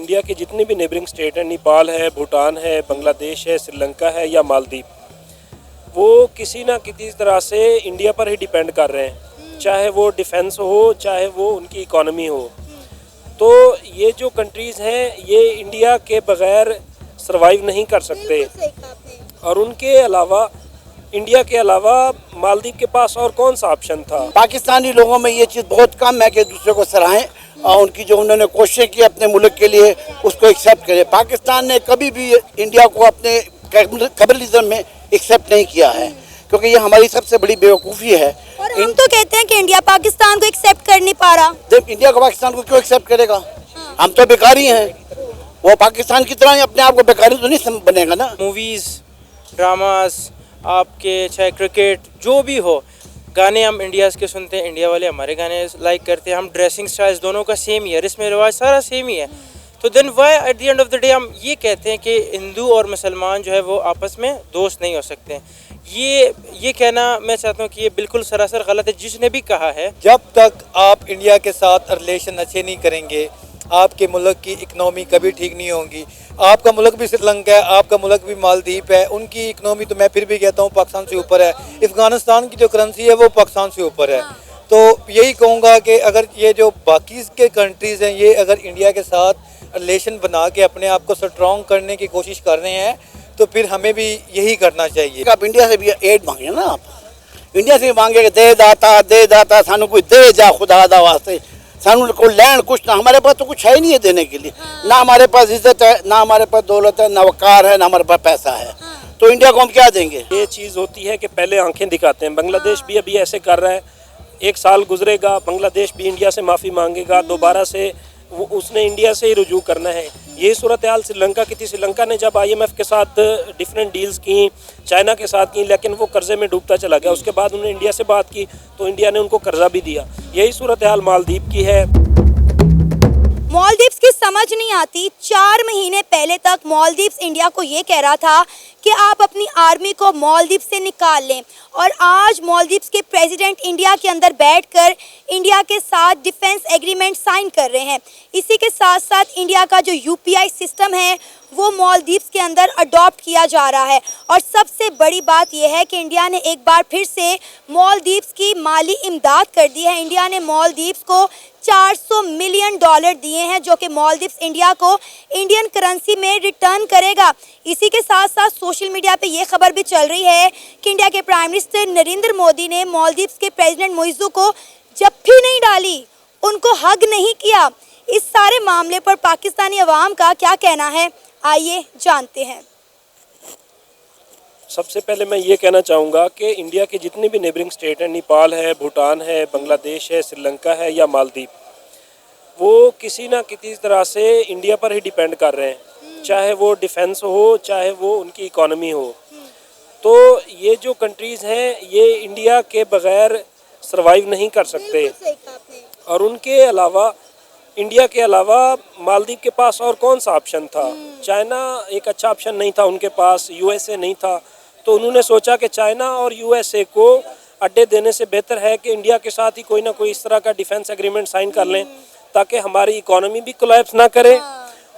India के जितने भी नेबरिंग स्टेट हैं, नेपाल है, भूटान है, बांग्लादेश है, श्रीलंका है या मालदीव, वो किसी ना किसी तरह से इंडिया पर ही डिपेंड कर रहे हैं, चाहे वो डिफेंस हो, चाहे वो उनकी इकोनॉमी हो। तो ये जो कंट्रीज़ हैं ये इंडिया के बगैर सरवाइव नहीं कर सकते। और उनके अलावा, इंडिया के अलावा मालदीव के पास और कौन सा ऑप्शन था। पाकिस्तानी लोगों में ये चीज़ बहुत कम है कि दूसरे को सराहें और उनकी जो उन्होंने कोशिश की अपने मुल्क के लिए उसको एक्सेप्ट करें। पाकिस्तान ने कभी भी इंडिया को अपने कैपिटलिज्म में एक्सेप्ट नहीं किया है, क्योंकि ये हमारी सबसे बड़ी बेवकूफ़ी है। और हम तो कहते हैं कि इंडिया पाकिस्तान को एक्सेप्ट कर नहीं पा रहा। जब इंडिया को पाकिस्तान को क्यों एक्सेप्ट करेगा? हम तो बेकारी हैं, वो पाकिस्तान की तरह ही अपने आप को बेकारी तो नहीं बनेगा ना। मूवीज़, ड्रामास, आपके चाहे क्रिकेट जो भी हो, गाने हम इंडिया के सुनते हैं, इंडिया वाले हमारे गाने लाइक करते हैं। हम ड्रेसिंग स्टाइल्स दोनों का सेम ही है, रस्म रिवाज सारा सेम ही है। तो then why at the end of the day हम ये कहते हैं कि हिंदू और मुसलमान जो है वो आपस में दोस्त नहीं हो सकते। ये कहना मैं चाहता हूँ कि ये बिल्कुल सरासर गलत है। जिसने भी कहा है, जब तक आप इंडिया के साथ रिलेशन अच्छे नहीं करेंगे, आपके मुल्क की इकनॉमी कभी ठीक नहीं होगी। आपका मुल्क भी श्रीलंका है, आपका मुल्क भी मालदीव है, उनकी इकनॉमी तो मैं फिर भी कहता हूँ पाकिस्तान से ऊपर है। अफ़गानिस्तान की जो करेंसी है वो पाकिस्तान से ऊपर है। तो यही कहूँगा कि अगर ये जो बाकी के कंट्रीज़ हैं ये अगर इंडिया के साथ रिलेशन बना के अपने आप को स्ट्रॉन्ग करने की कोशिश कर रहे हैं तो फिर हमें भी यही करना चाहिए। आप इंडिया से भी एड मांगे ना, आप इंडिया से मांगे दे दाता सानू कोई दे जा खुदा दा वास्ते, सानू को लैंड कुछ ना, हमारे पास तो कुछ है ही नहीं है देने के लिए। ना हमारे पास इज्जत है, ना हमारे पास दौलत है, ना वकार है, ना हमारे पास पैसा है। तो इंडिया को हम क्या देंगे? ये चीज़ होती है कि पहले आंखें दिखाते हैं। बांग्लादेश भी अभी ऐसे कर रहा है। एक साल गुजरेगा, बांग्लादेश भी इंडिया से माफ़ी मांगेगा, दोबारा से उसने इंडिया से ही रुजू करना है। यही सूरत हाल श्रीलंका की थी। श्रीलंका ने जब IMF के साथ डिफरेंट डील्स की, चाइना के साथ की, लेकिन वो कर्जे में डूबता चला गया। उसके बाद उन्होंने इंडिया से बात की तो इंडिया ने उनको कर्जा भी दिया। यही सूरत हाल मालदीव की है। मालदीव्स की समझ नहीं आती। 4 महीने पहले तक मालदीव्स इंडिया को ये कह रहा था कि आप अपनी आर्मी को मालदीव से निकाल लें, और आज मालदीव्स के प्रेसिडेंट इंडिया के अंदर बैठकर इंडिया के साथ डिफेंस एग्रीमेंट साइन कर रहे हैं। इसी के साथ साथ इंडिया का जो UPI सिस्टम है वो मालदीव्स के अंदर अडॉप्ट किया जा रहा है। और सबसे बड़ी बात यह है कि इंडिया ने एक बार फिर से मालदीव्स की माली इमदाद कर दी है। इंडिया ने मालदीव्स को $400 मिलियन दिए हैं, जो कि मालदीव्स इंडिया को इंडियन करेंसी में रिटर्न करेगा। इसी के साथ साथ सोशल मीडिया पे ये खबर भी चल रही है कि इंडिया के प्राइम मिनिस्टर नरेंद्र मोदी ने मालदीव्स के प्रेसिडेंट मुइज़्ज़ू को जप्फी नहीं डाली, उनको हग नहीं किया। इस सारे मामले पर पाकिस्तानी अवाम का क्या कहना है, आइए जानते हैं। सबसे पहले मैं ये कहना चाहूँगा कि इंडिया के जितने भी नेबरिंग स्टेट हैं, नेपाल है, भूटान है, बांग्लादेश है, श्रीलंका है या मालदीव, वो किसी ना किसी तरह से इंडिया पर ही डिपेंड कर रहे हैं, चाहे वो डिफेंस हो, चाहे वो उनकी इकोनॉमी हो। तो ये जो कंट्रीज़ हैं ये इंडिया के बगैर सरवाइव नहीं कर सकते। और उनके अलावा, इंडिया के अलावा मालदीव के पास और कौन सा ऑप्शन था। चाइना एक अच्छा ऑप्शन नहीं था उनके पास, USA नहीं था। तो उन्होंने सोचा कि चाइना और USA को अड्डे देने से बेहतर है कि इंडिया के साथ ही कोई ना कोई इस तरह का डिफेंस एग्रीमेंट साइन कर लें, ताकि हमारी इकोनॉमी भी कोलैप्स ना करे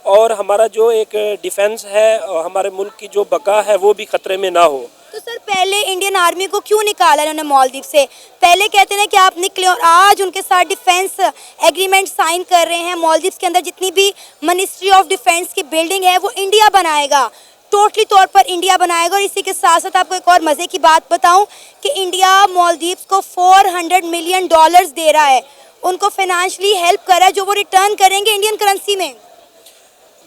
और हमारा जो एक डिफेंस है और हमारे मुल्क की जो बका है वो भी ख़तरे में ना हो। तो सर पहले इंडियन आर्मी को क्यों निकाला इन्होंने मालदीव से? पहले कहते थे कि आप निकले, और आज उनके साथ डिफेंस एग्रीमेंट साइन कर रहे हैं। मालदीव के अंदर जितनी भी मिनिस्ट्री ऑफ डिफेंस की बिल्डिंग है वो इंडिया बनाएगा, टोटली तौर पर इंडिया बनाएगा। और इसी के साथ साथ आपको एक और मज़े की बात बताऊं कि इंडिया मालदीव को $400 मिलियन दे रहा है, उनको फाइनेंशियली हेल्प कर रहा है, जो वो रिटर्न करेंगे इंडियन करेंसी में।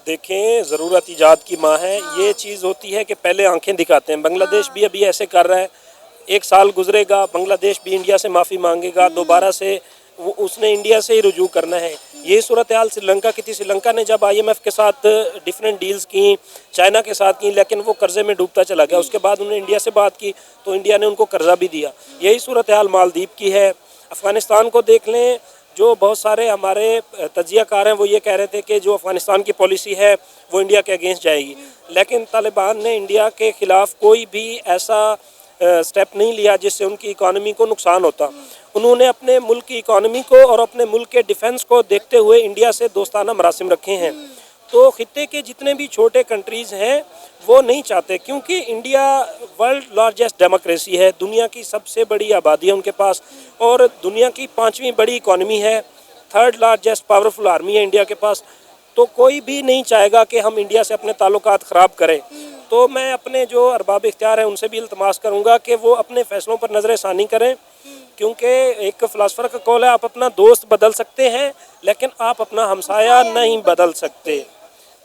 देखें, ज़रूरत ईजाद की माँ है। ये चीज़ होती है कि पहले आंखें दिखाते हैं। बांग्लादेश भी अभी ऐसे कर रहा है। एक साल गुजरेगा, बांग्लादेश भी इंडिया से माफ़ी मांगेगा, दोबारा से उसने इंडिया से ही रुजू करना है। यही सूरत हाल श्रीलंका की थी। श्रीलंका ने जब IMF के साथ डिफरेंट डील्स की, चाइना के साथ की, लेकिन वो कर्जे में डूबता चला गया। उसके बाद उन्होंने इंडिया से बात की तो इंडिया ने उनको कर्जा भी दिया। यही सूरत हाल मालदीव की है। अफ़गानिस्तान को देख लें, जो बहुत सारे हमारे तजियाकार हैं वो ये कह रहे थे कि जो अफ़गानिस्तान की पॉलिसी है वो इंडिया के अगेंस्ट जाएगी, लेकिन तालिबान ने इंडिया के ख़िलाफ़ कोई भी ऐसा स्टेप नहीं लिया जिससे उनकी इकॉनमी को नुकसान होता। उन्होंने अपने मुल्क की इकॉनमी को और अपने मुल्क के डिफेंस को देखते हुए इंडिया से दोस्ताना मरासिम रखे हैं। तो खित्ते के जितने भी छोटे कंट्रीज़ हैं वो नहीं चाहते, क्योंकि इंडिया वर्ल्ड लार्जेस्ट डेमोक्रेसी है, दुनिया की सबसे बड़ी आबादी है उनके पास, और दुनिया की 5वीं बड़ी इकॉनमी है, 3rd लार्जेस्ट पावरफुल आर्मी है इंडिया के पास। तो कोई भी नहीं चाहेगा कि हम इंडिया से अपने ताल्लुकात ख़राब करें। तो मैं अपने जो अरबाब इख्तियार हैं उनसे भी इल्तमास करूँगा कि वो अपने फ़ैसलों पर नज़र षानी करें, क्योंकि एक फ़िलासफ़र का कौल है, आप अपना दोस्त बदल सकते हैं लेकिन आप अपना हमसाया नहीं बदल सकते।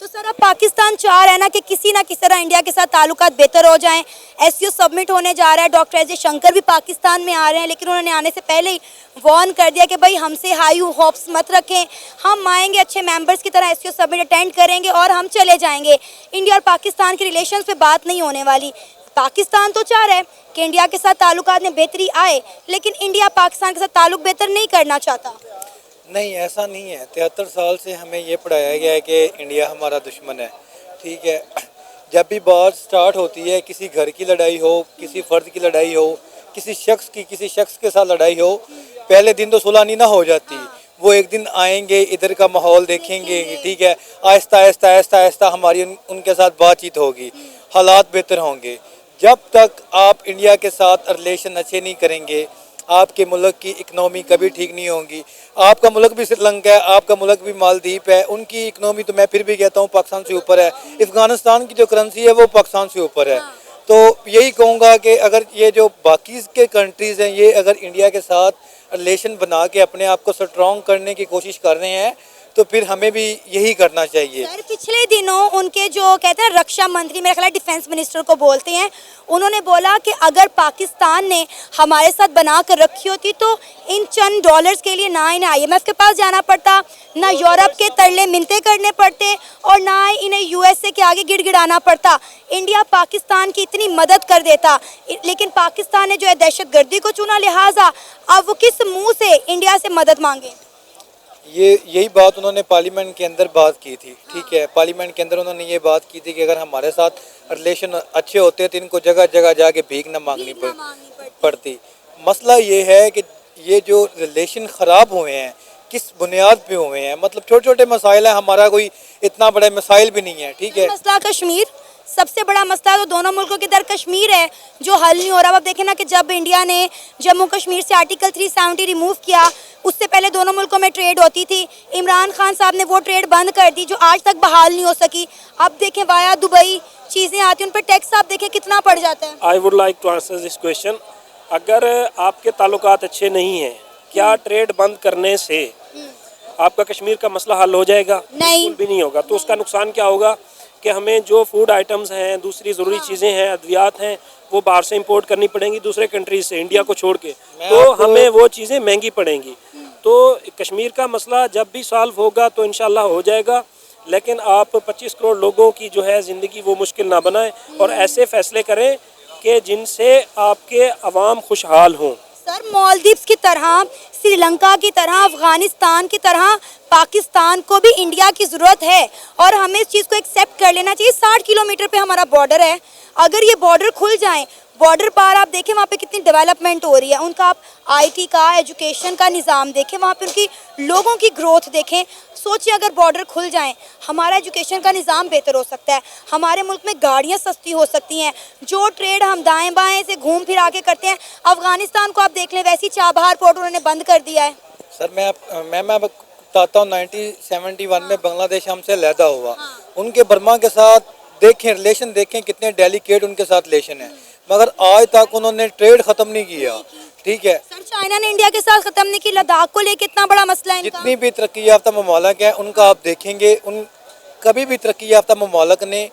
तो सर अब पाकिस्तान चाह रहा है ना कि किसी ना किसी तरह इंडिया के साथ ताल्लुकात बेहतर हो जाएं। एससीओ सबमिट होने जा रहा है, डॉक्टर एस जयशंकर भी पाकिस्तान में आ रहे हैं, लेकिन उन्होंने आने से पहले ही वार्न कर दिया कि भाई हमसे हाई होप्स मत रखें, हम आएंगे अच्छे मेंबर्स की तरह एससीओ सबमिट अटेंड करेंगे और हम चले जाएंगे। इंडिया और पाकिस्तान के रिलेशंस पे बात नहीं होने वाली। पाकिस्तान तो चाह रहा है कि इंडिया के साथ ताल्लुकात में बेहतरी आए, लेकिन इंडिया पाकिस्तान के साथ ताल्लुक बेहतर नहीं करना चाहता। नहीं, ऐसा नहीं है। 73 साल से हमें ये पढ़ाया गया है कि इंडिया हमारा दुश्मन है, ठीक है। जब भी बात स्टार्ट होती है, किसी घर की लड़ाई हो, किसी फ़र्द की लड़ाई हो, किसी शख्स के साथ लड़ाई हो, पहले दिन तो सुलह नहीं ना हो जाती। वो एक दिन आएंगे, इधर का माहौल देखेंगे, ठीक है, आहिस्ता आहिस्ता आहिस्ता आहिस्ता हमारी उनके साथ बातचीत होगी, हालात बेहतर होंगे। जब तक आप इंडिया के साथ रिलेशन अच्छे नहीं करेंगे, आपके मुल्क की इकनॉमी कभी ठीक नहीं होगी। आपका मुल्क भी श्रीलंका है, आपका मुल्क भी मालदीव है, उनकी इकनॉमी तो मैं फिर भी कहता हूँ पाकिस्तान से ऊपर है। अफ़गानिस्तान की जो करेंसी है वो पाकिस्तान से ऊपर है। तो यही कहूँगा कि अगर ये जो बाकी के कंट्रीज़ हैं, ये अगर इंडिया के साथ रिलेशन बना के अपने आप को स्ट्रॉन्ग करने की कोशिश कर रहे हैं, तो फिर हमें भी यही करना चाहिए। सर पिछले दिनों उनके जो कहते हैं रक्षा मंत्री, मेरा ख्याल है डिफेंस मिनिस्टर को बोलते हैं, उन्होंने बोला कि अगर पाकिस्तान ने हमारे साथ बना कर रखी होती तो इन चंद डॉलर्स के लिए ना इन्हें IMF के पास जाना पड़ता, ना यूरोप के तरले मिन्नतें करने पड़ते, और ना ही इन्हें USA के आगे गिड़गिड़ाना पड़ता। इंडिया पाकिस्तान की इतनी मदद कर देता, लेकिन पाकिस्तान ने जो है दहशतगर्दी को चुना, लिहाजा अब वो किस मुँह से इंडिया से मदद मांगे। यही बात उन्होंने पार्लियामेंट के अंदर बात की थी, ठीक है। पार्लियामेंट के अंदर उन्होंने ये बात की थी कि अगर हमारे साथ रिलेशन अच्छे होते तो इनको जगह जगह जाके भीख न मांगनी पड़ती। मसला ये है कि ये जो रिलेशन ख़राब हुए हैं किस बुनियाद पे हुए हैं, मतलब छोटे छोटे मसाइल हैं, हमारा कोई इतना बड़ा मसाइल भी नहीं है, ठीक है। मसला कश्मीर सबसे बड़ा मसला तो दोनों मुल्कों के दर कश्मीर है जो हल नहीं हो रहा। अब देखें ना कि जब इंडिया ने जम्मू कश्मीर से आर्टिकल 370 रिमूव किया, उससे पहले दोनों मुल्कों में ट्रेड होती थी। इमरान खान साहब ने वो ट्रेड बंद कर दी जो आज तक बहाल नहीं हो सकी। अब देखें वाया दुबई चीज़ें आती हैं, उन पर टैक्स आप देखें कितना पड़ जाता है। I would like to answer this question. अगर आपके ताल्लुकात अच्छे नहीं हैं, क्या ट्रेड बंद करने से आपका कश्मीर का मसला हल हो जाएगा? नहीं, भी नहीं होगा। तो उसका नुकसान क्या होगा कि हमें जो फूड आइटम्स हैं, दूसरी ज़रूरी चीज़ें हैं, अद्वियात हैं, वो बाहर से इंपोर्ट करनी पड़ेंगी दूसरे कंट्रीज से, इंडिया को छोड़ के, तो हमें वो चीज़ें महंगी पड़ेंगी। तो कश्मीर का मसला जब भी सॉल्व होगा तो इंशाल्लाह हो जाएगा, लेकिन आप 25 करोड़ लोगों की जो है ज़िंदगी वो मुश्किल ना बनाएं और ऐसे फ़ैसले करें कि जिनसे आपके अवाम खुशहाल हों। सर मालदीव्स की तरह, श्रीलंका की तरह, अफगानिस्तान की तरह पाकिस्तान को भी इंडिया की ज़रूरत है और हमें इस चीज़ को एक्सेप्ट कर लेना चाहिए। 60 किलोमीटर पे हमारा बॉर्डर है, अगर ये बॉर्डर खुल जाएं, बॉर्डर पार आप देखें वहाँ पे कितनी डेवलपमेंट हो रही है, उनका आप IT का, एजुकेशन का निज़ाम देखें, वहाँ पे उनकी लोगों की ग्रोथ देखें। सोचिए अगर बॉर्डर खुल जाएं, हमारा एजुकेशन का निज़ाम बेहतर हो सकता है, हमारे मुल्क में गाड़ियाँ सस्ती हो सकती हैं, जो ट्रेड हम दाएं बाएं से घूम फिर आके करते हैं। अफ़गानिस्तान को आप देख लें, वैसी चाबहार पोर्ट उन्होंने बंद कर दिया है। सर मैं बताता हूँ 1971 में बांग्लादेश हमसे अलहदा हुआ, उनके बर्मा के साथ देखें रिलेशन, देखें कितने डेलिकेट उनके साथ रिलेशन है, मगर आज तक उन्होंने ट्रेड ख़त्म नहीं किया, ठीक है। सर चाइना ने इंडिया के साथ ख़त्म नहीं की, लद्दाख को लेके इतना बड़ा मसला है इनका। जितनी भी तरक्की याफ्ता ममालिक हैं उनका आप देखेंगे, उन कभी भी तरक्की याफ्ता ममालिक ने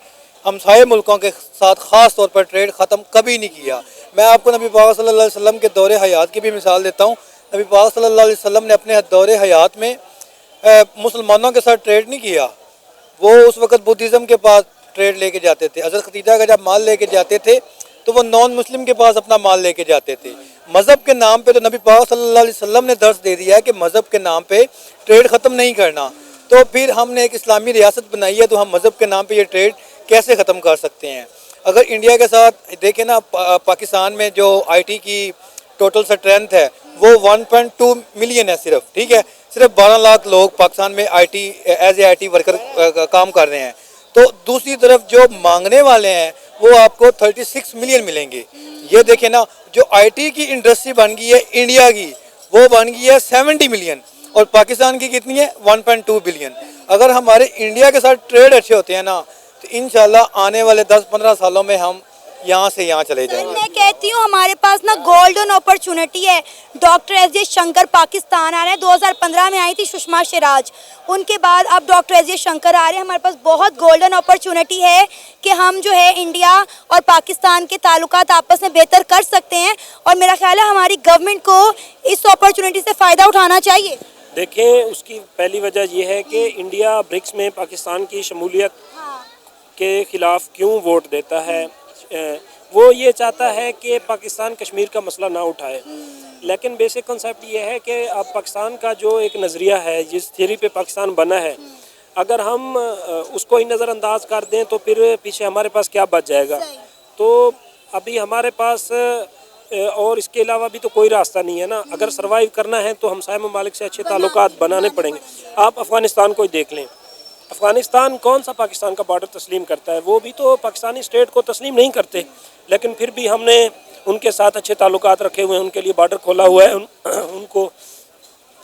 हमसाये मुल्कों के साथ ख़ास तौर पर ट्रेड ख़त्म कभी नहीं किया। मैं आपको नबी पाक सल्लल्लाहु अलैहि वसल्लम के दौरे हयात की भी मिसाल देता हूँ। नबी पाक सल्लल्लाहु अलैहि वसल्लम ने अपने दौरे हयात में मुसलमानों के साथ ट्रेड नहीं किया। वो उस वक़्त बुद्धिज़्म के पास ट्रेड लेके जाते थे। हज़रत खदीजा का जब माल लेके जाते थे तो वो नॉन मुस्लिम के पास अपना माल लेके जाते थे। मज़हब के नाम पे तो नबी पाक सल्लल्लाहु अलैहि वसल्लम ने दर्स दे दिया है कि मज़हब के नाम पे ट्रेड ख़त्म नहीं करना। तो फिर हमने एक इस्लामी रियासत बनाई है, तो हम मज़हब के नाम पे ये ट्रेड कैसे ख़त्म कर सकते हैं? अगर इंडिया के साथ देखें ना, पाकिस्तान में जो IT की टोटल स्ट्रेंथ है वो 1.2 मिलियन है सिर्फ, ठीक है। सिर्फ 12 लाख लोग पाकिस्तान में IT as a IT worker काम कर रहे हैं। तो दूसरी तरफ जो मांगने वाले हैं वो आपको 36 मिलियन मिलेंगे। ये देखें ना, जो आईटी की इंडस्ट्री बन गई है इंडिया की, वो बन गई है 70 मिलियन, और पाकिस्तान की कितनी है 1.2 बिलियन। अगर हमारे इंडिया के साथ ट्रेड अच्छे होते हैं ना, तो इंशाल्लाह आने वाले 10-15 सालों में हम यहाँ से यहाँ चले जाएंगे। मैं कहती हूँ हमारे पास ना गोल्डन अपॉर्चुनिटी है। डॉक्टर एस जयशंकर पाकिस्तान आ रहे हैं। 2015 में आई थी सुषमा स्वराज, उनके बाद अब डॉक्टर एस जयशंकर आ रहे हैं। हमारे पास बहुत गोल्डन अपॉर्चुनिटी है कि हम जो है इंडिया और पाकिस्तान के ताल्लुकात आपस में बेहतर कर सकते हैं, और मेरा ख्याल है हमारी गवर्नमेंट को इस अपॉर्चुनिटी से फ़ायदा उठाना चाहिए। देखें, उसकी पहली वजह यह है कि इंडिया ब्रिक्स में पाकिस्तान की शमूलियत के ख़िलाफ़ क्यों वोट देता है। वो ये चाहता है कि पाकिस्तान कश्मीर का मसला ना उठाए, लेकिन बेसिक कॉन्सेप्ट ये है कि अब पाकिस्तान का जो एक नज़रिया है, जिस थियरी पे पाकिस्तान बना है, अगर हम उसको ही नज़रअंदाज कर दें तो फिर पीछे हमारे पास क्या बच जाएगा। तो अभी हमारे पास और इसके अलावा भी तो कोई रास्ता नहीं है ना। अगर सर्वाइव करना है तो हमसाय ममालिक से अच्छे ताल्लुकात बनाने पड़ेंगे। आप अफ़गानिस्तान को ही देख लें, अफ़गानिस्तान कौन सा पाकिस्तान का बॉर्डर तस्लीम करता है? वो भी तो पाकिस्तानी स्टेट को तस्लीम नहीं करते, लेकिन फिर भी हमने उनके साथ अच्छे ताल्लुकात रखे हुए हैं, उनके लिए बॉर्डर खोला हुआ है, उनको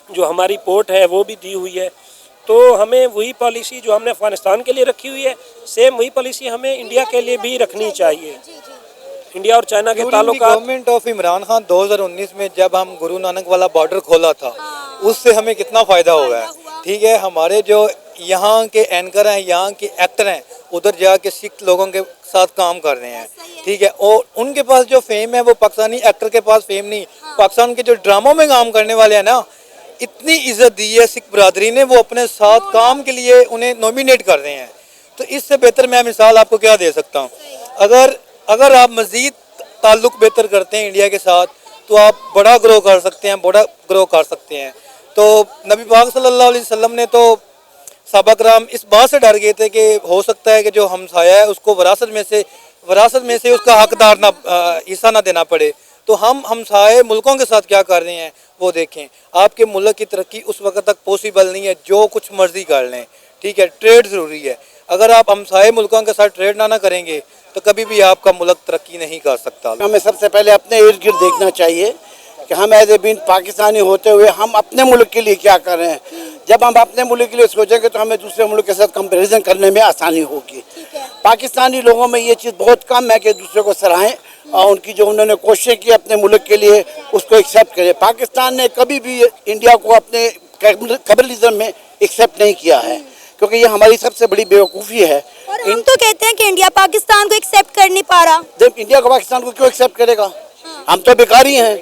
जो हमारी पोर्ट है वो भी दी हुई है। तो हमें वही पॉलिसी जो हमने अफ़गानिस्तान के लिए रखी हुई है, सेम वही पॉलिसी हमें इंडिया के लिए भी रखनी चाहिए। इंडिया और चाइना के ताल्लुकात, गवर्नमेंट ऑफ इमरान खान 2019 में जब हम गुरु नानक वाला बॉर्डर खोला था, उससे हमें कितना फ़ायदा हुआ है। ठीक है, हमारे जो यहाँ के एंकर हैं, यहाँ के एक्टर हैं, उधर जाके सिख लोगों के साथ काम कर रहे हैं। ठीक है, और उनके पास जो फेम है वो पाकिस्तानी एक्टर के पास फेम नहीं। पाकिस्तान के जो ड्रामों में काम करने वाले हैं ना, इतनी इज्जत दी है सिख बरादरी ने, वो अपने साथ काम के लिए उन्हें नॉमिनेट कर रहे हैं। तो इससे बेहतर मैं मिसाल आपको क्या दे सकता हूँ। अगर आप मज़ीद ताल्लुक़ बेहतर करते हैं इंडिया के साथ, तो आप बड़ा ग्रो कर सकते हैं, बड़ा ग्रो कर सकते हैं। तो नबी पाक सल्लल्लाहु अलैहि वसल्लम ने तो सहाबा कराम इस बात से डर गए थे कि हो सकता है कि जो हमसाया है उसको विरासत में से उसका हकदार ना हिस्सा ना देना पड़े। तो हम हमसाए मुल्कों के साथ क्या कर रहे हैं वो देखें। आपके मुल्क की तरक्की उस वक्त तक पॉसिबल नहीं है जो कुछ मर्जी कर लें। ठीक है, ट्रेड ज़रूरी है। अगर आप हमसाए मुल्कों के साथ ट्रेड ना करेंगे तो कभी भी आपका मुल्क तरक्की नहीं कर सकता। हमें सबसे पहले अपने इर्द गिर्द देखना चाहिए कि हम एज ए बीन पाकिस्तानी होते हुए हम अपने मुल्क के लिए क्या कर रहे हैं। जब हम अपने मुल्क के लिए सोचेंगे तो हमें दूसरे मुल्क के साथ कंपैरिजन करने में आसानी होगी। पाकिस्तानी लोगों में ये चीज़ बहुत कम है कि दूसरे को सराहें, और उनकी जो उन्होंने कोशिश की अपने मुल्क के लिए उसको एक्सेप्ट करें। पाकिस्तान ने कभी भी इंडिया को अपने कैपिटलिज्म में एक्सेप्ट नहीं किया है, क्योंकि ये हमारी सबसे बड़ी बेवकूफ़ी है। और हम तो कहते हैं कि इंडिया पाकिस्तान को एक्सेप्ट कर नहीं पा रहा। जब इंडिया को पाकिस्तान को क्यों एक्सेप्ट करेगा? हम तो बेकारी हैं,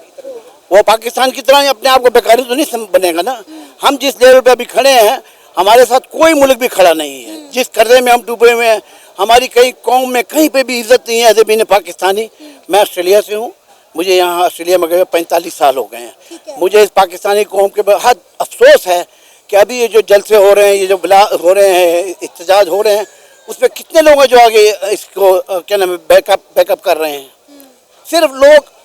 वो पाकिस्तान की तरह ही अपने आप को बेकारी तो नहीं बनेगा ना। हम जिस लेवल पे अभी खड़े हैं, हमारे साथ कोई मुल्क भी खड़ा नहीं है। जिस कर्जे में हम डूबे हुए हैं, हमारी कई कौम में कहीं पे भी इज्जत नहीं है एज ए बीन पाकिस्तानी। मैं ऑस्ट्रेलिया से हूँ, मुझे यहाँ ऑस्ट्रेलिया में गए 45 साल हो गए हैं। मुझे इस पाकिस्तानी कौम के बहुत अफसोस है कि अभी ये जो जलसे हो रहे हैं, ये जो बिला हो रहे हैं, एहतजाज हो रहे हैं, उसमें कितने लोग हैं जो आगे इसको क्या नाम है बैकअप कर रहे हैं। सिर्फ लोग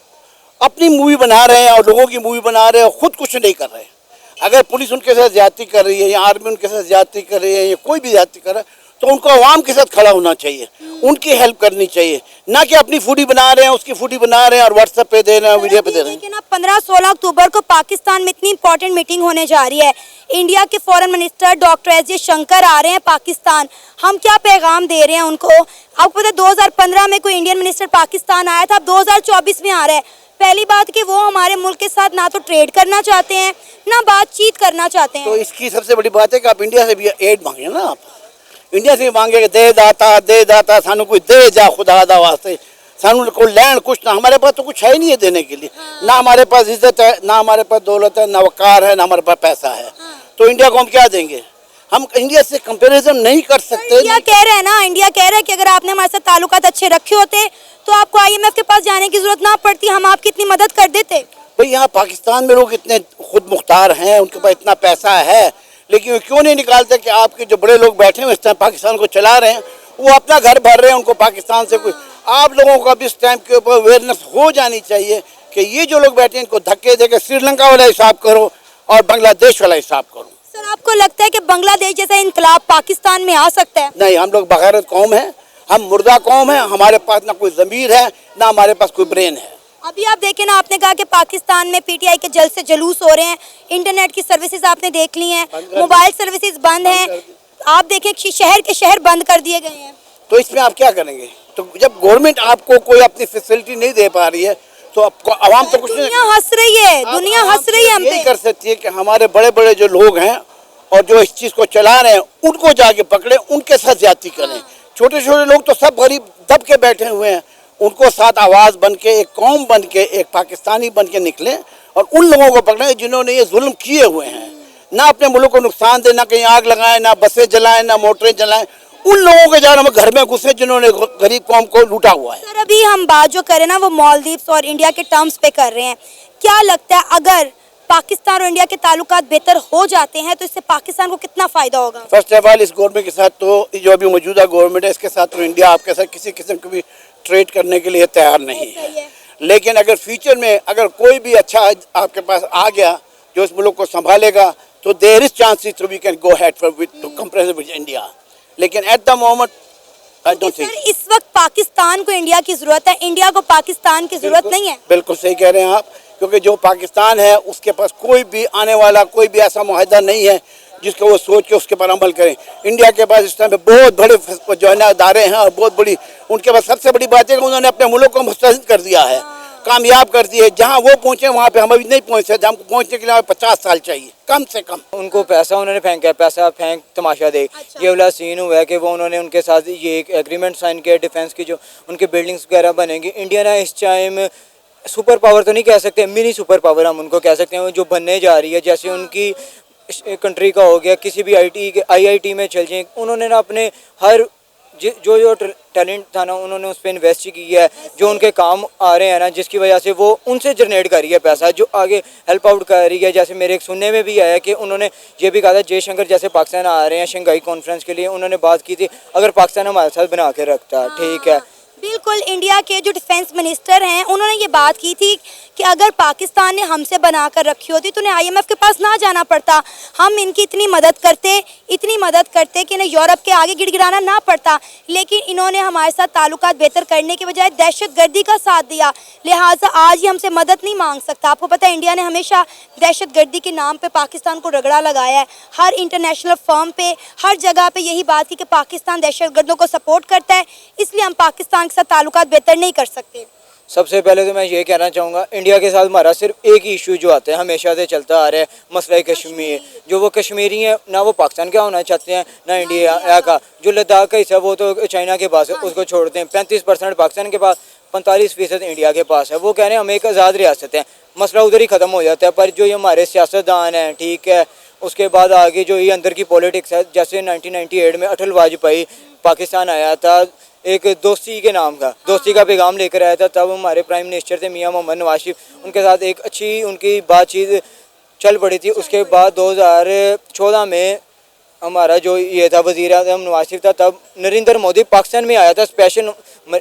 अपनी मूवी बना रहे हैं और लोगों की मूवी बना रहे हैं, और खुद कुछ नहीं कर रहे हैं। अगर पुलिस उनके साथ ज्यादती कर रही है या आर्मी उनके साथ ज्यादती कर रही है या कोई भी ज्यादती कर रहा है, तो उनको आवाम के साथ खड़ा होना चाहिए, उनकी हेल्प करनी चाहिए, ना कि अपनी फूडी बना रहे हैं, उसकी फूडी बना रहे हैं और व्हाट्सएप पे दे रहे हैं, वीडियो पे दे रहे हैं। लेकिन अब 15-16 अक्टूबर को पाकिस्तान में इतनी इंपॉर्टेंट मीटिंग होने जा रही है। इंडिया के foreign minister doctor S Jaishankar आ रहे हैं पाकिस्तान। हम क्या पैगाम दे रहे हैं उनको? आपको पता है 2015 में कोई इंडियन मिनिस्टर पाकिस्तान आया था, अब 2024 में आ रहा है। पहली बात कि वो हमारे मुल्क के साथ ना तो ट्रेड करना चाहते हैं, ना बातचीत करना चाहते हैं। तो इसकी सबसे बड़ी बात है कि आप इंडिया से भी एड मांगे ना। आप इंडिया से मांगे कि दे दाता सानू कोई दे जा खुदा दा वास्ते, सानू को लैंड कुछ ना। हमारे पास तो कुछ है ही नहीं है देने के लिए। ना हमारे पास इज्जत है, ना हमारे पास दौलत है, ना वकार है, ना हमारे पास पैसा है। तो इंडिया को हम क्या देंगे? हम इंडिया से कंपैरिजन नहीं कर सकते। इंडिया कह रहे हैं ना, इंडिया कह रहा है कि अगर आपने हमारे साथ ताल्लुकात अच्छे रखे होते तो आपको IMF के पास जाने की जरूरत ना पड़ती, हम आपकी इतनी मदद कर देते। भाई यहाँ पाकिस्तान में लोग इतने खुद मुख्तार हैं, उनके पास इतना पैसा है, लेकिन वो क्यों नहीं निकालते कि आपके जो बड़े लोग बैठे हुए इस टाइम पाकिस्तान को चला रहे हैं, वो अपना घर भर रहे हैं, उनको पाकिस्तान से कोई। आप लोगों को अब इस टाइम के ऊपर अवेयरनेस हो जानी चाहिए कि ये जो लोग बैठे हैं इनको धक्के देकर श्रीलंका वाला हिसाब करो, और बांग्लादेश वाला हिसाब करूँ। सर आपको लगता है कि बांग्लादेश जैसा इनकलाब पाकिस्तान में आ सकता है? नहीं, हम लोग बगैरत कौम है, हम मुर्दा कौम है, हमारे पास ना कोई ज़मीर है ना हमारे पास कोई ब्रेन है। अभी आप देखें ना, आपने कहा कि पाकिस्तान में पीटीआई के जल्द से जुलूस हो रहे हैं, इंटरनेट की सर्विसेज आपने देख ली हैं, मोबाइल सर्विसेज बंद हैं, आप देखें कि शहर के शहर बंद कर दिए गए हैं। तो इसमें आप क्या करेंगे? तो जब गवर्नमेंट आपको कोई अपनी फैसिलिटी नहीं दे पा रही है तो आपको आवाम तो कुछ नहीं। दुनिया हंस रही है, दुनिया हंस रही है हम यही पे। कर सकती है कि हमारे बड़े बड़े जो लोग हैं और जो इस चीज़ को चला रहे हैं उनको जाके पकड़े, उनके साथ ज्यादती करें। छोटे छोटे लोग तो सब गरीब दब के बैठे हुए हैं, उनको साथ आवाज़ बन के, एक कौम बन के, एक पाकिस्तानी बन के निकले और उन लोगों को पकड़ें जिन्होंने ये जुल्म किए हुए हैं। ना अपने मुल्क को नुकसान दे, ना कहीं आग लगाएं, ना बसें जलाएं, ना मोटरें जलाएं। उन लोगों के जान हम घर में घुसे जिन्होंने गरीब कौम को लूटा हुआ है। सर अभी हम बात जो करें ना वो मालदीव्स और इंडिया के टर्म्स पे कर रहे हैं, क्या लगता है अगर पाकिस्तान और इंडिया के ताल्लुकात बेहतर हो जाते हैं तो इससे पाकिस्तान को कितना फायदा होगा? फर्स्ट ऑफ ऑल इस गवर्नमेंट के साथ तो जो अभी मौजूदा गवर्नमेंट है इसके साथ तो इंडिया आपके साथ किसी किस्म की भी ट्रेड करने के लिए तैयार नहीं है। लेकिन अगर फ्यूचर में अगर कोई भी अच्छा आपके पास आ गया जो इस मुल्क को संभालेगा तो there is chances we can go head for with to compare with India. लेकिन at the moment I don't think. Sir इस वक्त पाकिस्तान को इंडिया की जरूरत है, इंडिया को पाकिस्तान की जरूरत नहीं है। बिल्कुल सही कह रहे हैं आप, क्योंकि जो पाकिस्तान है उसके पास कोई भी आने वाला कोई भी ऐसा मुआहदा नहीं है जिसको वो सोच के उसके पर अमल करें। इंडिया के पास इस टाइम पे बहुत बड़े जो है ना अदारे हैं और बहुत बड़ी उनके पास सबसे बड़ी बात है कि उन्होंने अपने मुल्क को मुस्तहद कर दिया है, कामयाब कर दिए। जहाँ वो पहुँचे वहाँ पे हम अभी नहीं पहुँच सकते, हमको पहुँचने के लिए 50 साल चाहिए कम से कम। उनको पैसा उन्होंने फेंका है, पैसा फेंक तमाशा देख। अच्छा। ये वाला सीन हुआ है कि वो उन्होंने उनके साथ ये एक एग्रीमेंट साइन किया डिफेंस की, जो उनके बिल्डिंग्स वगैरह बनेंगी। इंडिया ने इस टाइम सुपर पावर तो नहीं कह सकते, मिनी सुपर पावर हम उनको कह सकते हैं, जो बनने जा रही है। जैसे उनकी कंट्री का हो गया, किसी भी आईआईटी में चल जाए, उन्होंने ना अपने हर जो टैलेंट था ना उन्होंने उस पर इन्वेस्ट किया है, जो उनके काम आ रहे हैं ना, जिसकी वजह से वो उनसे जनरेट कर रही है पैसा जो आगे हेल्प आउट कर रही है। जैसे मेरे एक सुनने में भी आया कि उन्होंने ये भी कहा था जयशंकर जैसे पाकिस्तान आ रहे हैं शंघाई कॉन्फ्रेंस के लिए, उन्होंने बात की थी अगर पाकिस्तान हमारे साथ बना के रखता। ठीक है, बिल्कुल। इंडिया के जो डिफेंस मिनिस्टर हैं उन्होंने ये बात की थी कि अगर पाकिस्तान ने हमसे बना कर रखी होती तो उन्हें आईएमएफ के पास ना जाना पड़ता, हम इनकी इतनी मदद करते कि इन्हें यूरोप के आगे गिड़गिड़ाना ना पड़ता। लेकिन इन्होंने हमारे साथ ताल्लुकात बेहतर करने के बजाय दहशतगर्दी का साथ दिया, लिहाजा आज ये हमसे मदद नहीं मांग सकता। आपको पता है इंडिया ने हमेशा दहशतगर्दी के नाम पे पाकिस्तान को रगड़ा लगाया है, हर इंटरनेशनल फर्म पे, हर जगह पे यही बात थी कि पाकिस्तान दहशतगर्दों को सपोर्ट करता है, इसलिए हम पाकिस्तान के साथ ताल्लुकात बेहतर नहीं कर सकते। सबसे पहले तो मैं ये कहना चाहूँगा इंडिया के साथ हमारा सिर्फ एक ही इशू जो आता है हमेशा से चलता आ रहा है, मसला कश्मीर। जो वो कश्मीरी हैं ना वो पाकिस्तान का होना चाहते हैं ना इंडिया का। जो लद्दाख का हिस्सा वो तो चाइना के पास है, उसको छोड़ते हैं। 35% पाकिस्तान के पास, 45% इंडिया के पास है। वो कह रहे हैं हम एक आज़ाद रियासत है, मसला उधर ही ख़त्म हो जाता है। पर जो ये हमारे सियासतदान हैं, ठीक है, उसके बाद आगे जो ये अंदर की पॉलिटिक्स है, जैसे 1998 में अटल वाजपेयी पाकिस्तान आया था एक दोस्ती के नाम का, दोस्ती का पैगाम लेकर आया था, तब हमारे प्राइम मिनिस्टर थे मियां मोहम्मद नवाज शरीफ, उनके साथ एक अच्छी उनकी बातचीत चल पड़ी थी। उसके बाद 2014 में हमारा जो ये था वज़ीर आज़म नवाज शरीफ था, तब नरेंद्र मोदी पाकिस्तान में आया था, स्पेशल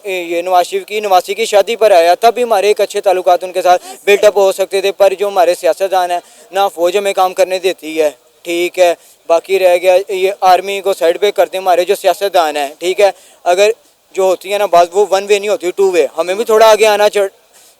ये नवाज शरीफ की नवासी की शादी पर आया, तब भी हमारे एक अच्छे ताल्लुकात उनके साथ बिल्डअप हो सकते थे। पर जो हमारे सियासतदान हैं ना फ़ौज में काम करने देती है, ठीक है, बाकी रह गया ये आर्मी को साइड पे करते हैं हमारे जो सियासतदान हैं, ठीक है। अगर जो होती है ना बात वो वन वे नहीं होती, टू वे, हमें भी थोड़ा आगे आना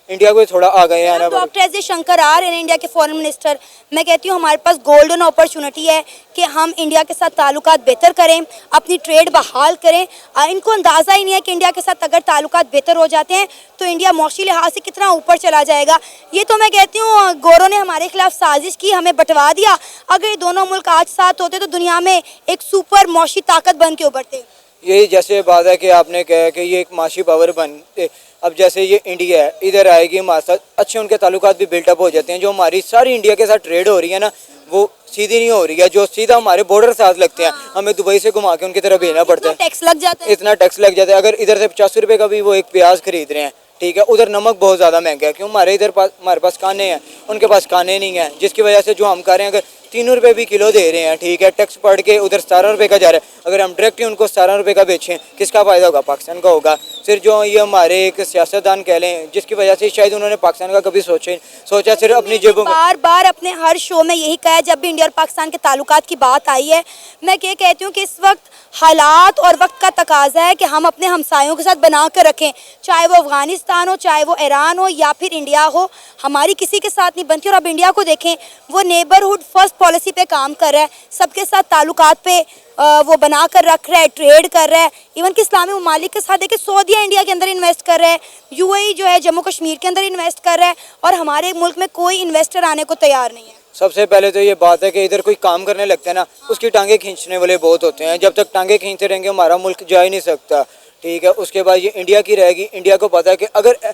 इंडिया को थोड़ा आगे आना। डॉक्टर एस जयशंकर आ रहे हैं इंडिया के फॉरेन मिनिस्टर, मैं कहती हूँ हमारे पास गोल्डन अपॉर्चुनिटी है कि हम इंडिया के साथ ताल्लुकात बेहतर करें, अपनी ट्रेड बहाल करें। इनको अंदाज़ा ही नहीं है कि इंडिया के साथ अगर ताल्लुकात बेहतर हो जाते हैं तो इंडिया मौशी लिहाज से कितना ऊपर चला जाएगा। ये तो मैं कहती हूँ गोरों ने हमारे खिलाफ साजिश की, हमें बंटवा दिया। अगर ये दोनों मुल्क आज साथ होते तो दुनिया में एक सुपर मौशी ताकत बन के उभरते। यही जैसे बात है कि आपने कहा कि ये एक माशी पावर बनते, अब जैसे ये इंडिया है इधर आएगी हमारे साथ, अच्छे उनके ताल्लुकात भी बिल्टअप हो जाते हैं। जो हमारी सारी इंडिया के साथ ट्रेड हो रही है ना वो सीधी नहीं हो रही है, जो सीधा हमारे बॉर्डर साथ लगते हैं, हमें दुबई से घुमा के उनकी तरफ भेजना पड़ता है, टैक्स लग जाता है, इतना टैक्स लग जाता है। अगर इधर से 50 रुपये का भी वो एक प्याज खरीद रहे हैं, ठीक है, उधर नमक बहुत ज़्यादा महंगा है, क्यों हमारे पास काने हैं, उनके पास काने नहीं है, जिसकी वजह से जो हम कह रहे हैं अगर ₹3 भी किलो दे रहे हैं, ठीक है, टैक्स पड़ के उधर ₹17 का जा रहा है। अगर हम डायरेक्ट ही उनको ₹17 का बेचें, किसका फ़ायदा होगा? पाकिस्तान का होगा। सिर्फ जो ये हमारे एक सियासतदान कह लें, जिसकी वजह से शायद उन्होंने पाकिस्तान का कभी सोचा सिर्फ अपनी जेबों का। बार बार अपने हर शो में यही कहा है, जब भी इंडिया और पाकिस्तान के ताल्लुकात की बात आई है, मैं ये कहती हूँ कि इस वक्त हालात और वक्त का तकाजा है कि हम अपने हमसायों के साथ बना कर रखें, चाहे वो अफगानिस्तान हो, चाहे वो ईरान हो या फिर इंडिया हो, हमारी किसी के साथ नहीं बनती। और अब इंडिया को देखें, वो नेबरहुड फर्स्ट पॉलिसी पे काम कर रहा है, सबके साथ ताल्लुकात पे वो बना कर रख रहा है, ट्रेड कर रहा है। इवन कि इस्लामी ममालिक के साथ देखिए, सऊदीया इंडिया के अंदर इन्वेस्ट कर रहा है, यूएई जो है जम्मू कश्मीर के अंदर इन्वेस्ट कर रहा है, और हमारे मुल्क में कोई इन्वेस्टर आने को तैयार नहीं है। सबसे पहले तो ये बात है कि इधर कोई काम करने लगता है ना, उसकी टांगे खींचने वाले बहुत होते हैं। जब तक टांगे खींचते रहेंगे हमारा मुल्क जा ही नहीं सकता, ठीक है। उसके बाद ये इंडिया की रहेगी। इंडिया को पता है कि अगर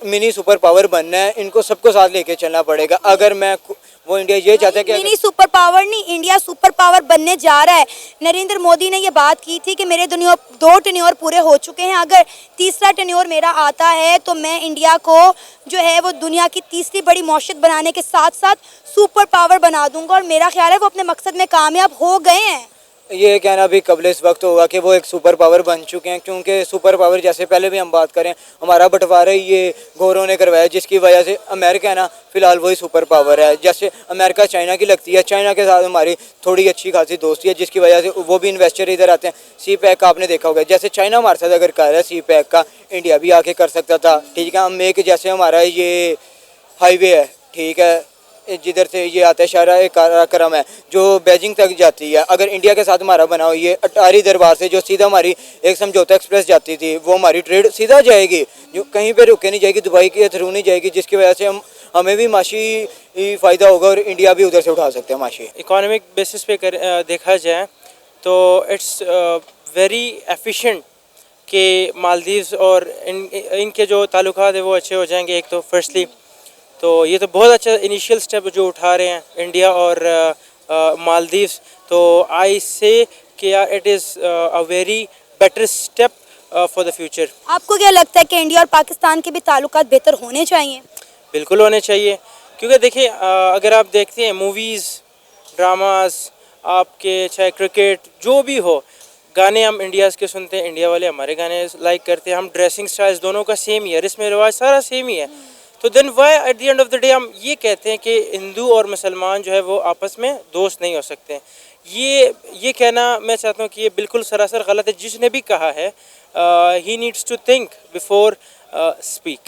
मिनी सुपर पावर बनना है, इनको सबको साथ लेके चलना पड़ेगा। अगर वो इंडिया ये चाहता है कि मिनी सुपर पावर नहीं, इंडिया सुपर पावर बनने जा रहा है। नरेंद्र मोदी ने ये बात की थी कि मेरे 2 टेन्योर पूरे हो चुके हैं, अगर तीसरा टेन्योर मेरा आता है तो मैं इंडिया को जो है वो दुनिया की तीसरी बड़ी मौशियत बनाने के साथ साथ सुपर पावर बना दूंगा। और मेरा ख्याल है वो अपने मकसद में कामयाब हो गए हैं। ये कहना भी कबल इस वक्त होगा कि वो एक सुपर पावर बन चुके हैं, क्योंकि सुपर पावर जैसे पहले भी हम बात करें, हमारा बंटवारा ही ये गोरों ने करवाया, जिसकी वजह से अमेरिका है ना फिलहाल वही सुपर पावर है। जैसे अमेरिका चाइना की लगती है, चाइना के साथ हमारी थोड़ी अच्छी खासी दोस्ती है, जिसकी वजह से वो भी इन्वेस्टर इधर आते हैं। सी पैक का आपने देखा होगा, जैसे चाइना हमारे साथ अगर कर रहा है सी पैक का, इंडिया भी आके कर सकता था, ठीक है। हम एक जैसे हमारा ये हाईवे है, ठीक है, जिधर से ये आता है शाहराह काराकोरम है जो बीजिंग तक जाती है, अगर इंडिया के साथ हमारा बना हो, ये अटारी दरबार से जो सीधा हमारी एक समझौता एक्सप्रेस जाती थी, वो हमारी ट्रेड सीधा जाएगी, जो कहीं पे रुके नहीं जाएगी, दुबई के थ्रू नहीं जाएगी, जिसकी वजह से हमें भी माशी फ़ायदा होगा और इंडिया भी उधर से उठा सकते हैं माशी। इकोनॉमिक बेसिस पे देखा जाए तो इट्स वेरी एफिशिएंट कि मालदीव्स और इनके जो ताल्लुकात है वो अच्छे हो जाएंगे। एक तो फर्स्टली तो ये तो बहुत अच्छा इनिशियल स्टेप जो उठा रहे हैं इंडिया और मालदीव्स, तो आई से कि it is a very better step for the future. आपको क्या लगता है कि इंडिया और पाकिस्तान के भी ताल्लुकात बेहतर होने चाहिए? बिल्कुल होने चाहिए, क्योंकि देखिए अगर आप देखते हैं मूवीज़, ड्रामास, आपके चाहे क्रिकेट जो भी हो, गाने हम इंडियाज़ के सुनते हैं, इंडिया वाले हमारे गाने लाइक करते हैं, हम ड्रेसिंग स्टाइल्स दोनों का सेम ही है, रस्म रिवाज सारा सेम ही है। तो then why at the end of the day हम ये कहते हैं कि हिंदू और मुसलमान जो है वो आपस में दोस्त नहीं हो सकते हैं। ये कहना मैं चाहता हूँ कि ये बिल्कुल सरासर गलत है। जिसने भी कहा है he needs to think before speak.